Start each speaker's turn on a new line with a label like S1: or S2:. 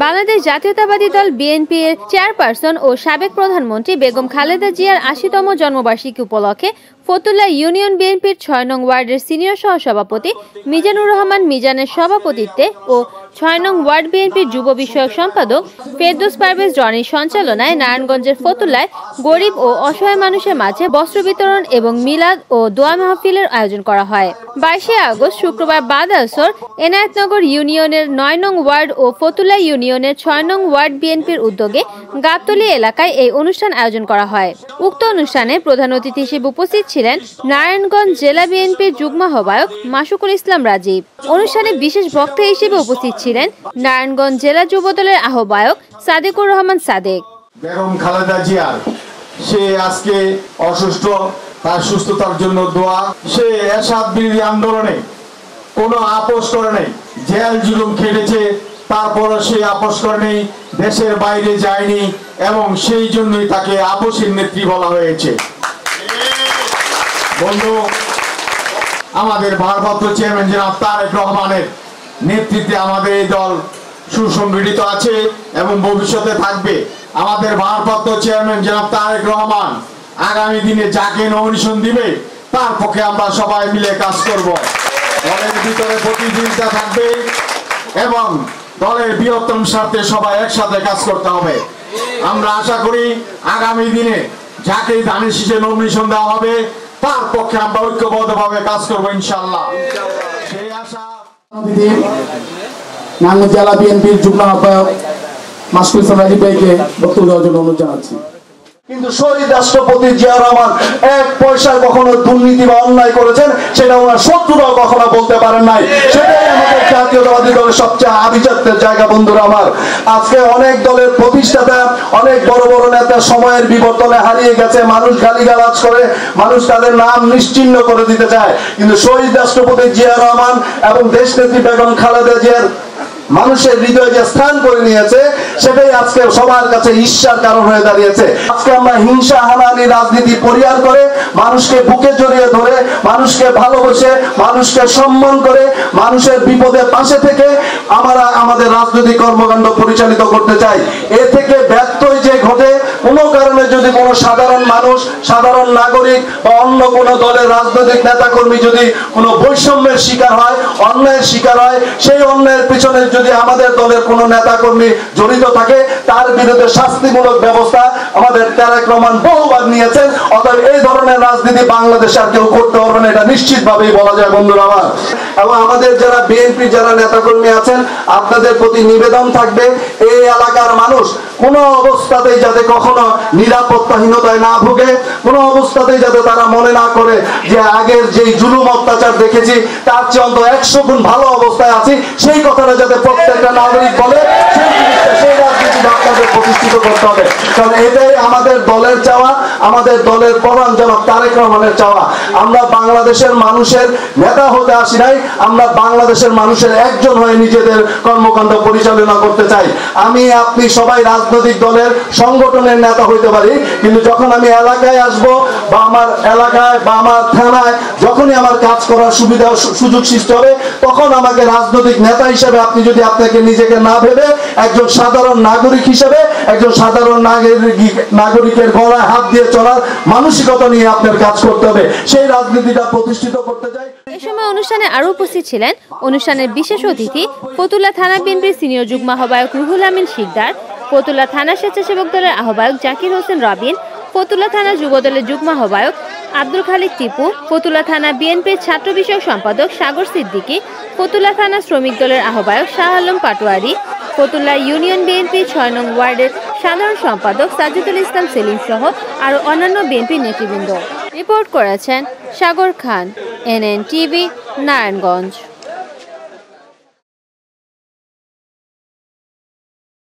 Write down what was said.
S1: বাংলাদেশ জাতীয়তাবাদী দল বিএনপির চেয়ারপারসন ও সাবেক প্রধানমন্ত্রী বেগম খালেদা জিয়ার ৮০তম জন্মবার্ষিকী উপলক্ষে ফতুল্লা ইউনিয়ন বিএনপির ৬ নং ওয়ার্ডের সিনিয়র সহসভাপতি মিজানুর রহমান মিজানের সভাপতিত্বে ও ৬ নং ওয়ার্ড বিএনপির যুব বিষয়ক সম্পাদক ফেরদৌস পারভেজ রনির সঞ্চালনায় নারায়ণগঞ্জের ফতুল্লায় গরিব ও অসহায় মানুষের মাঝে বস্ত্র বিতরণ এবং মিলাদ ও দোয়া মাহফিলের আয়োজন করা হয়। ২২শে আগস্ট শুক্রবার বাদ আসর এনায়েতনগর ইউনিয়নের ৯ নং ওয়ার্ড ও ফতুল্লা ইউনিয়নের ৬ নং ওয়ার্ড বিএনপির উদ্যোগে গাবতলী এলাকায় এই অনুষ্ঠান আয়োজন করা হয়। উক্ত অনুষ্ঠানে প্রধান অতিথি হিসেবে উপস্থিত ছিলেন নারায়ণগঞ্জ জেলা বিএনপির যুগ্ম আহ্বায়ক মাসুকুল ইসলাম রাজীব। অনুষ্ঠানে বিশেষ বক্তা হিসেবে উপস্থিত ছিলেন নারায়ণগঞ্জ জেলা যুবদলের আহ্বায়ক সাদেকুর রহমান সাদেক।
S2: বেগম খালেদা জিয়ার সে আজকে অসুস্থ, তার সুস্থতার জন্য দোয়া। সে এরশাদ বিরোধী আন্দোলনে কোনো আপোষ করে নেই, জেল জুলুম খেটেছে, তারপরও সে আপোষ করে নেই, দেশের বাইরে যায়নি এবং সেই জন্যই তাকে আপোষের নেত্রী বলা হয়েছে। বন্ধু, আমাদের ভারপ্রাপ্ত চেয়ারম্যান জনাব তারেক রহমানের নেতৃত্বে আমাদের এই দল সুসংগঠিত আছে এবং ভবিষ্যতে থাকবে। আমাদের ভারপ্রাপ্ত চেয়ারম্যান জনাব তারেক রহমান আগামী দিনে যাকে নমিনেশন দিবে তার পক্ষে আমরা সবাই মিলে কাজ করব। দলের ভিতরে প্রতিযোগিতা থাকবে এবং দলের বৃহত্তম স্বার্থে সবাই একসাথে কাজ করতে হবে। আমরা আশা করি আগামী দিনে যাকে ধানের শীষে নমিনেশন দেওয়া হবে তার পক্ষে আমরা ঐক্যবদ্ধভাবে কাজ করবো ইনশাআল্লাহ। সেই আশা
S3: নারায়ণগঞ্জ জেলা বিএনপির যুগ্ম আহ্বায়ক মাসুকুল ইসলাম রাজীব ভাইকে বক্তব্য দেওয়ার জন্য অনুরোধ জানাচ্ছি।
S4: কিন্তু শহীদ রাষ্ট্রপতি জিয়া রহমান এক পয়সার কখনো দুর্নীতি বা অন্যায় করেছেন সেটা ওনার শত্রুরাও কখনো বলতে পারেন নাই। সেটাই আমাদের জাতীয়তাবাদী দলের সবচেয়ে আভিজাত্যের জায়গা। বন্ধুরা আমার, আজকে অনেক দলের প্রতিষ্ঠাতা, অনেক বড় বড় নেতা সময়ের বিবর্তনে হারিয়ে গেছে। মানুষ গালিগালাজ করে, মানুষ তাদের নাম নিশ্চিহ্ন করে দিতে চায়, কিন্তু শহীদ রাষ্ট্রপতি জিয়া রহমান এবং দেশনেত্রী বেগম খালেদা জিয়ার মানুষের হৃদয়ে যে স্থান করে নিয়েছে সেটাই আজকে সবার কাছে ঈর্ষার কারণ হয়ে দাঁড়িয়েছে। আজকে আমরা হিংসা হানানি রাজনীতি পরিহার করে মানুষকে বুকে জড়িয়ে ধরে, মানুষকে ভালোবেসে, মানুষকে সম্মান করে, মানুষের বিপদে পাশে থেকে আমরা আমাদের রাজনৈতিক কর্মকাণ্ড পরিচালিত করতে চাই। এ থেকে ব্যত্যয় যে ঘটে, কোনো কারণে যদি কোনো সাধারণ মানুষ, সাধারণ নাগরিক বা অন্য কোনো দলের রাজনৈতিক নেতাকর্মী যদি কোনো বৈষম্যের শিকার হয়, অন্যায়ের শিকার হয়, সেই অন্যায়ের পিছনে যদি আমাদের দলের কোনো নেতাকর্মী জড়িত থাকে তার বিরুদ্ধে শাস্তিমূলক ব্যবস্থা আমাদের তারেক রহমান বহুবার নিয়েছেন। অতএব এই ধরনের রাজনীতি বাংলাদেশে আর কেউ করতে পারবে না, এটা নিশ্চিতভাবেই বলা যায়। বন্ধুরা আমার, এবং আমাদের যারা বিএনপি যারা নেতাকর্মী আছেন, আপনাদের প্রতি নিবেদন থাকবে এই এলাকার মানুষ কোনো অবস্থাতেই যাতে কখনো নিরাপত্তাহীনতায় না ভুগে, কোনো অবস্থাতেই যাতে তারা মনে না করে যে আগের যেই জুলুম অত্যাচার দেখেছি তার চেয়ে অন্তত ১০০ গুণ ভালো অবস্থায় আছি, সেই কথাটা যাতে প্রত্যেকটা নাগরিক বলে, সেই রাজনীতি আপনাদের প্রতিষ্ঠিত করতে হবে। কারণ এটাই আমাদের দলের চাওয়া, আমাদের দলের প্রধান জনক তারেক রহমানের চাওয়া। আমরা বাংলাদেশের মানুষের নেতা হতে আসি নাই, আমরা বাংলাদেশের মানুষের একজন হয়ে নিজেদের কর্মকাণ্ড পরিচালনা করতে চাই। আমি আপনি সবাই রাজনৈতিক দলের সংগঠনের নেতা হইতে পারি, কিন্তু যখন আমি এলাকায় আসব বা আমার এলাকায় বা আমার থানায় যখনই আমার কাজ করার সুবিধা সুযোগ সৃষ্টি হবে, তখন আমাকে রাজনৈতিক নেতা হিসেবে আপনি যদি আপনাকে নিজেকে না ভেবে একজন সাধারণ নাগরিক হিসেবে, একজন সাধারণ নাগরিকের গলায় হাত দিয়ে চলার মানসিকতা নিয়ে আপনার কাজ করতে হবে, সেই রাজনীতিটা প্রতিষ্ঠিত করতে চাই।
S1: এই সময় অনুষ্ঠানে আরো উপস্থিত ছিলেন অনুষ্ঠানের বিশেষ অতিথি ফতুল্লা থানা বিএনপির সিনিয়র যুগ্ম আহ্বায়ক রুহুল আমিন শিকদার, ফতুল্লা থানা স্বেচ্ছাসেবক দলের আহ্বায়ক জাকির হোসেন রবিন, ফতুল্লা থানা যুব দলের যুগ্ম আহ্বায়ক আব্দুল খালিক টিপু, ফতুল্লা থানা বিএনপির ছাত্র বিষয়ক সম্পাদক সাগর সিদ্দিকী, ফতুল্লা থানা শ্রমিক দলের আহ্বায়ক শাহ আলম পাটোয়ারি, ফতুল্লা ইউনিয়ন বিএনপির ৬ নং ওয়ার্ডের সাধারণ সম্পাদক সাজিদুল ইসলাম সেলিম সহ আরো অন্যান্য বিএনপি নেতৃবৃন্দ। রিপোর্ট করেছেন সাগর খান, NN টিভি, নারায়ণগঞ্জ।